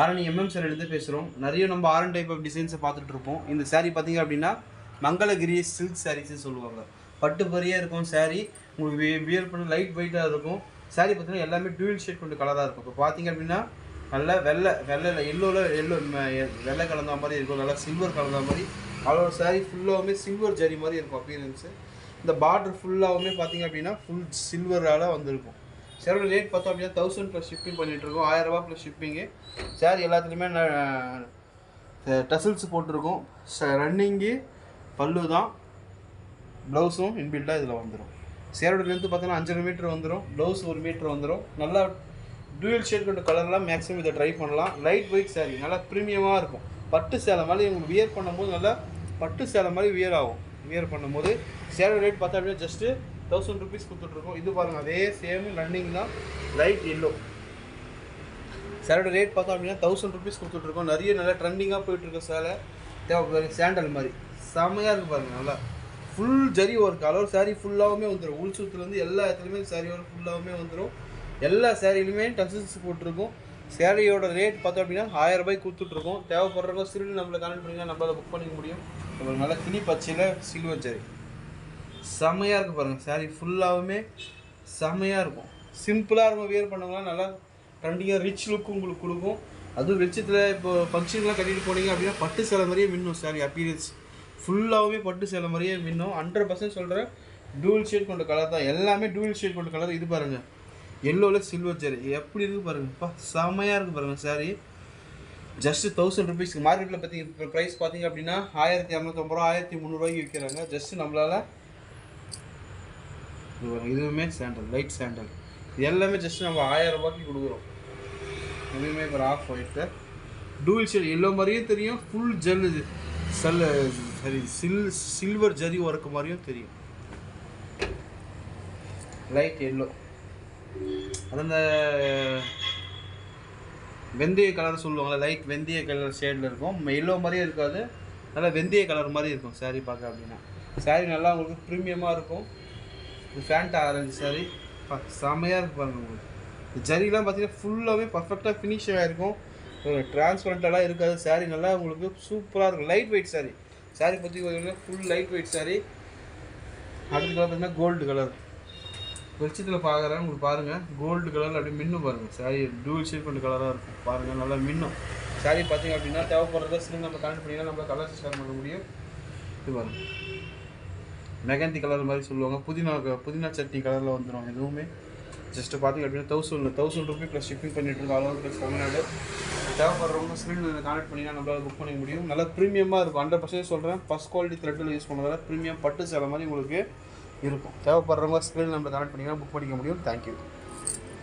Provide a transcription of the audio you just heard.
ஆரணி சாரிலேருந்து பேசுகிறோம். நிறைய நம்ம ஆரன் டைப் ஆஃப் டிசைன்ஸை பார்த்துட்டு இருப்போம். இந்த சாரீ பார்த்தீங்க அப்படின்னா மங்களகிரி சில்க் சாரீஸ்ன்னு சொல்லுவாங்க. பட்டு பரியாக இருக்கும் சாரீ. உங்களுக்கு வியர் பண்ண லைட் வெயிட்டாக இருக்கும். சாரீ பார்த்தீங்கன்னா எல்லாமே டியூல் ஷேட் கொண்ட கலராக இருக்கும். இப்போ பார்த்தீங்க அப்படின்னா நல்லா எல்லோ வெள்ளை கலந்த மாதிரி இருக்கும். நல்லா சில்வர் கலந்த மாதிரி அவ்வளோ சாரீ ஃபுல்லாகவுமே சில்வர் ஜரி மாதிரி இருக்கும் அப்பியரன்ஸு. இந்த பார்டர் ஃபுல்லாகவுமே பார்த்தீங்க அப்படின்னா ஃபுல் சில்வரால் வந்திருக்கும். சேரோட ரேட் பார்த்தோம் அப்படின்னா 1000 ப்ளஸ் ஷிப்பிங் பண்ணிகிட்ருக்கோம். 1000 ரூபா ப்ளஸ் ஷிப்பிங்கு. சாரி எல்லாத்துலேயுமே டசில்ஸ் போட்டிருக்கோம். ரன்னிங்கு பல்லு தான், ப்ளவுஸும் இன்பில்டாக இதில் வந்துடும். சேரோட லென்த்து பார்த்தோன்னா 5.5 மீட்டர் வந்துடும். ப்ளவுஸ் 1 மீட்டர் வந்துடும். நல்லா டூயல் ஷேட் கொண்ட கலர்லாம் மேக்ஸிமம் இதை ட்ரை பண்ணலாம். லைட் வெயிட் சாரி, நல்லா ப்ரீமியமாக இருக்கும். பட்டு சேலை மாதிரி உங்களுக்கு வியர் பண்ணும்போது நல்லா பட்டு சேலை மாதிரி வியர் ஆகும். வியர் பண்ணும்போது சேரோட ரேட் பார்த்தா அப்படின்னா ஜஸ்ட்டு 1000 ருபீஸ் கொடுத்துட்ருக்கோம். இது பாருங்கள், அதே சேம் ரன்னிங் தான், லைட் எல்லோ. சேரோட ரேட் பார்த்தோம் அப்படின்னா 1000 ருபீஸ் கொடுத்துட்ருக்கோம். நிறைய நல்லா ட்ரெண்டிங்காக போயிட்டுருக்க சேலை தேவைப்படுற சாண்டல் மாதிரி செம்மையாக இருக்குது பாருங்கள். நல்லா ஃபுல் ஜரி ஒர்க், அளவு சாரீ ஃபுல்லாகவுமே வந்துடும். உள் சுற்றுலேருந்து எல்லா இடத்துலையுமே சாரியோட ஃபுல்லாகவுமே வந்துடும். எல்லா சேரீலையுமே டசல்ஸ் போட்டிருக்கோம். சேரீயோட ரேட் பார்த்தோம் அப்படின்னா 1000 ரூபாய்க்கு கொடுத்துட்ருக்கோம். தேவைப்படுறவங்க சிறுனு நம்மளை கனெக்ட் பண்ணிங்கன்னா நம்மளால் புக் பண்ணிக்க முடியும். நம்மளுக்கு நல்லா கிளி பச்சையில் சில்வர் ஜரி செம்மையாக இருக்குது பாருங்கள். சாரீ ஃபுல்லாகவுமே செம்மையாக இருக்கும். சிம்பிளாக இருக்கும். வியர் பண்ணவங்களாம் நல்லா ட்ரெண்டிங்காக ரிச் லுக்கு உங்களுக்கு கொடுக்கும். அதுவும் வெளிச்சத்தில் இப்போ ஃபங்க்ஷன்லாம் கட்டிட்டு போனீங்க அப்படின்னா பட்டு சேலை மாதிரியே மின்னும். சாரி அப்பீரியன்ஸ் ஃபுல்லாகவே பட்டு சேலை மாதிரியே மின்னும். 100% சொல்கிறேன். டூல் ஷேட் கொண்ட கலர் தான், எல்லாமே டூல் ஷேட் கொண்ட கலர். இது பாருங்கள், எல்லோவில் சில்வர் ஜரி எப்படி இருக்குது பாருங்கப்பா, செம்மையாக இருக்குது பாருங்கள். சாரி ஜஸ்ட்டு 1000 ருபீஸ்க்கு. மார்க்கெட்டில் பார்த்தீங்க இப்போ ப்ரைஸ் பார்த்தீங்க அப்படின்னா 1250 ரூபா 1300 ரூபாய்க்கு விற்கிறாங்க. ஜஸ்ட்டு நம்மளால் இதுவுமே சாண்டல், லைட் சாண்டல், இது எல்லாமே ஜஸ்ட் நம்ம 1000 ரூபாய்க்கு கொடுக்குறோம். இதுவுமே இப்போ of white tool shade yellow மாதிரியே தெரியும். ஃபுல் ஜெல் இது சில்வர் ஜரி ஒர்க்கு மாதிரியும் தெரியும். லைட் எல்லோ, அந்த வெந்தய கலர் சொல்லுவாங்களே, லைட் வெந்தய கலர் ஷேடில் இருக்கும். எல்லோ மாதிரியே இருக்காது, நல்லா வெந்தய கலர் மாதிரி இருக்கும் சாரீ பார்க்க அப்படின்னா. சாரீ நல்லா உங்களுக்கு ப்ரீமியமாக இருக்கும். இது ஃபேண்ட் ஆரஞ்சு சாரி செம்மையாக இருக்குது பாருங்கள். உங்களுக்கு இந்த ஜரிலாம் பார்த்தீங்கன்னா ஃபுல்லாகவே பர்ஃபெக்டாக ஃபினிஷாக இருக்கும். டிரான்ஸ்பரண்ட்டெல்லாம் இருக்காது. சாரீ நல்லா உங்களுக்கு சூப்பராக இருக்கும். Light weight sari. சாரீ பற்றி ஃபுல் லைட் வெயிட் சாரீ. அடுத்த கலர் பார்த்தீங்கன்னா கோல்டு கலர். வெளிச்சத்தில் பார்க்குறேன் உங்களுக்கு பாருங்கள், கோல்டு கலரில் அப்படியே மின்னும் பாருங்கள். சாரீ டூல் ஷேட் கொண்ட கலராக இருக்கும் பாருங்கள், நல்லா மின்னும். சாரீ பார்த்தீங்க அப்படின்னா தேவைப்படுறத சில நம்ம கனெக்ட் பண்ணிங்கன்னா நம்ம கலர்ஸ் ஷேர் பண்ண முடியும். இது பாருங்கள், மெகந்தி கலர் மாதிரி சொல்லுவாங்க. புதினா சட்னி கலரில் வந்துடும். எதுவுமே ஜஸ்ட்டு பார்த்திங்க அப்படின்னா 1000 ருபீ ப்ளஸ் ஷிப்பிங் பண்ணிட்டுருக்கோம். அளவு ப்ளஸ் தமிழ்நாடு. தேவைப்படுறவங்க ஸ்க்ரீன் கனெக்ட் பண்ணிங்கன்னா நம்மளால் புக் பண்ணிக்க முடியும். நல்லா ப்ரீமியமாக இருக்கும். 100% சொல்கிறேன். ஃபஸ்ட் குவாலிட்டி த்ரெட்டில் யூஸ் பண்ணுறதால ப்ரீமியம் பட்டு சேலை மாதிரி உங்களுக்கு இருக்கும். தேவைப்படுறவங்க ஸ்க்ரீன் நம்ம கனெக்ட் பண்ணிங்கன்னா புக் பண்ணிக்க முடியும். தேங்க்யூ.